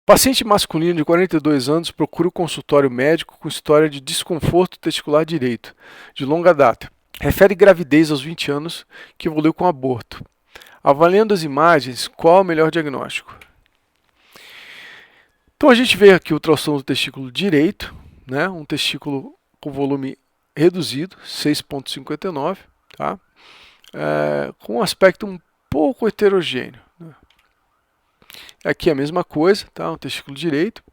Paciente masculino de 42 anos procura o consultório médico com história de desconforto testicular direito, de longa data. Refere gravidez aos 20 anos, que evoluiu com aborto. Avaliando as imagens, qual é o melhor diagnóstico? Então a gente vê aqui o ultrassom do testículo direito, né? Um testículo com volume reduzido, 6,59, tá? Com um aspecto um pouco heterogêneo. Né? Aqui é a mesma coisa, tá? Um testículo direito.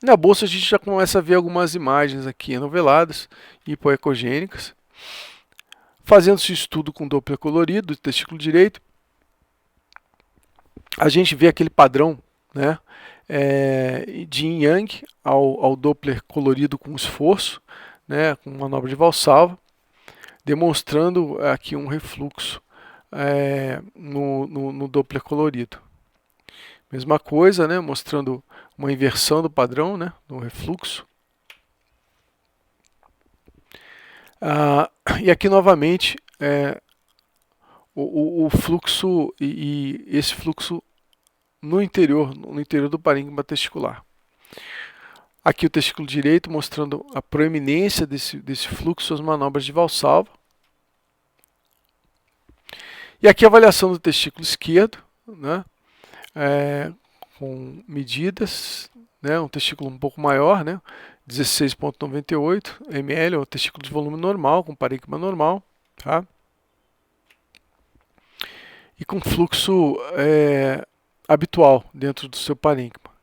Na bolsa a gente já começa a ver algumas imagens aqui enoveladas, hipoecogênicas. Fazendo-se estudo com Doppler colorido do testículo direito, a gente vê aquele padrão, né, de yin yang ao Doppler colorido com esforço, né, com manobra de Valsalva, demonstrando aqui um refluxo no Doppler colorido. Mesma coisa, né, mostrando uma inversão do padrão, né, do refluxo. E aqui novamente o fluxo e esse fluxo no interior do parênquima testicular. Aqui o testículo direito mostrando a proeminência desse fluxo, as manobras de Valsalva. E aqui a avaliação do testículo esquerdo, né, com medidas, né, um testículo um pouco maior, né, 16,98 ml, é o testículo de volume normal, com parênquima normal, tá? E com fluxo habitual dentro do seu parênquima.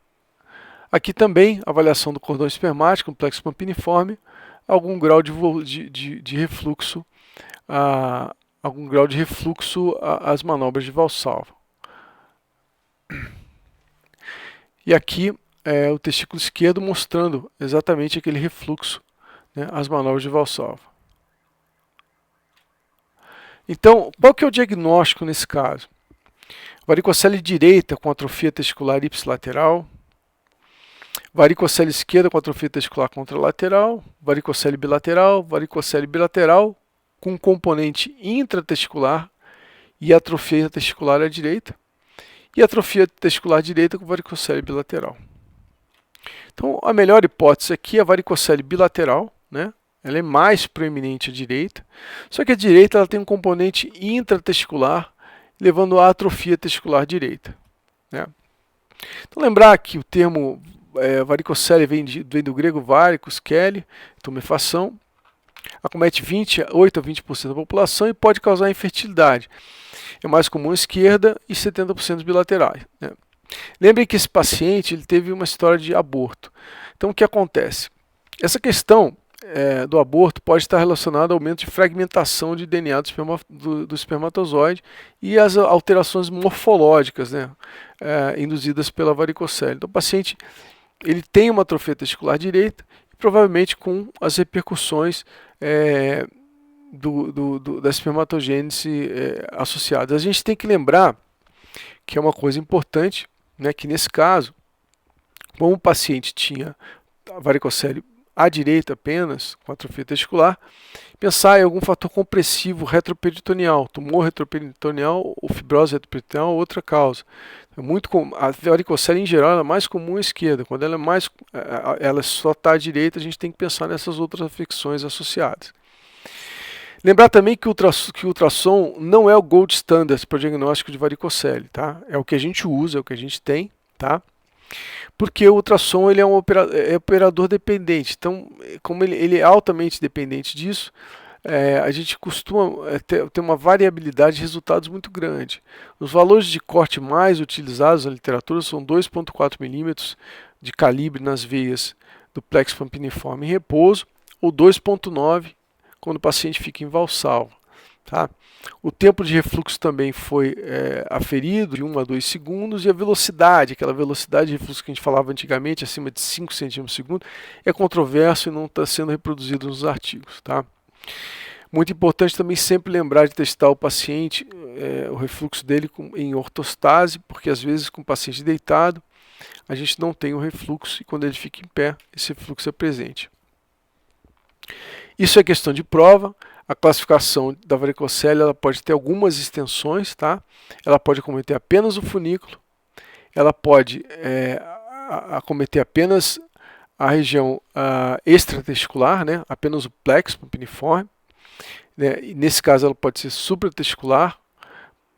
Aqui também avaliação do cordão espermático, um plexo pampiniforme, algum grau de refluxo, às manobras de Valsalva. E aqui o testículo esquerdo mostrando exatamente aquele refluxo, né, às manobras de Valsalva. Então, qual que é o diagnóstico nesse caso? Varicocele direita com atrofia testicular ipsilateral, varicocele esquerda com atrofia testicular contralateral, varicocele bilateral com componente intratesticular e atrofia testicular à direita, e atrofia testicular direita com varicocele bilateral. Então, a melhor hipótese aqui é a varicocele bilateral, né? Ela é mais proeminente à direita, só que a direita ela tem um componente intratesticular, levando à atrofia testicular direita. Né? Então, lembrar que o termo varicocele vem do grego varicus, kele, tumefação, acomete 8 a 20% da população e pode causar infertilidade. É mais comum à esquerda e 70% bilaterais. Né? Lembrem que esse paciente ele teve uma história de aborto. Então, o que acontece? Essa questão do aborto pode estar relacionada ao aumento de fragmentação de DNA do espermatozoide e as alterações morfológicas, né, induzidas pela varicocele. Então, o paciente ele tem uma atrofia testicular direita e provavelmente com as repercussões da espermatogênese associadas. A gente tem que lembrar que é uma coisa importante, né, que nesse caso, como o paciente tinha a varicocele à direita apenas, com atrofia testicular, pensar em algum fator compressivo retroperitoneal, tumor retroperitoneal ou fibrose retroperitoneal ou outra causa. É muito comum, a varicocele em geral é mais comum à esquerda, quando ela só está à direita, a gente tem que pensar nessas outras afecções associadas. Lembrar também que o ultrassom não é o gold standard para o diagnóstico de varicocele, tá? É o que a gente usa, é o que a gente tem, tá? Porque o ultrassom ele é um operador dependente, então como ele é altamente dependente disso, a gente costuma ter uma variabilidade de resultados muito grande. Os valores de corte mais utilizados na literatura são 2,4 milímetros de calibre nas veias do plexo pampiniforme em repouso, ou 2,9 quando o paciente fica em Valsalva. Tá? O tempo de refluxo também foi aferido de 1 a 2 segundos, e a velocidade, aquela velocidade de refluxo que a gente falava antigamente, acima de 5 centímetros por segundo, é controverso e não está sendo reproduzido nos artigos. Tá? Muito importante também sempre lembrar de testar o paciente, o refluxo dele em ortostase, porque às vezes com o paciente deitado, a gente não tem o refluxo, e quando ele fica em pé, esse refluxo é presente. Isso é questão de prova. A classificação da varicocele ela pode ter algumas extensões, tá? Ela pode acometer apenas o funículo, ela pode acometer apenas a região extratesticular, né, apenas o plexo piniforme, né, e nesse caso ela pode ser supratesticular,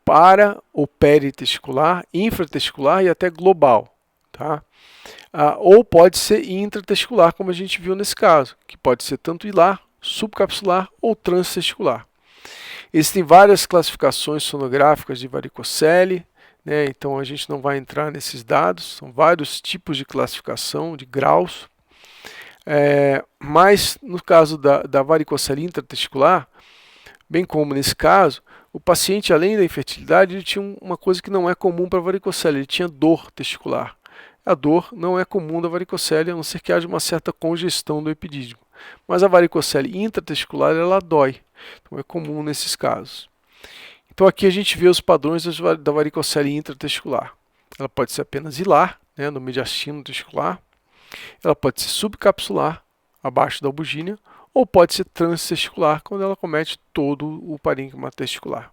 para ou peritesticular, infratesticular e até global, tá? Ou pode ser intratesticular, como a gente viu nesse caso, que pode ser tanto hilar, subcapsular ou transtesticular. Existem várias classificações sonográficas de varicocele, né? Então a gente não vai entrar nesses dados, são vários tipos de classificação, de graus. Mas no caso da varicocele intratesticular, bem como nesse caso, o paciente, além da infertilidade, ele tinha uma coisa que não é comum para a varicocele, ele tinha dor testicular. A dor não é comum da varicocele, a não ser que haja uma certa congestão do epidídimo. Mas a varicocele intratesticular, ela dói, então é comum nesses casos. Então aqui a gente vê os padrões da varicocele intratesticular. Ela pode ser apenas hilar, né, no mediastino testicular, ela pode ser subcapsular, abaixo da albugínea, ou pode ser transtesticular, quando ela comete todo o parênquima testicular.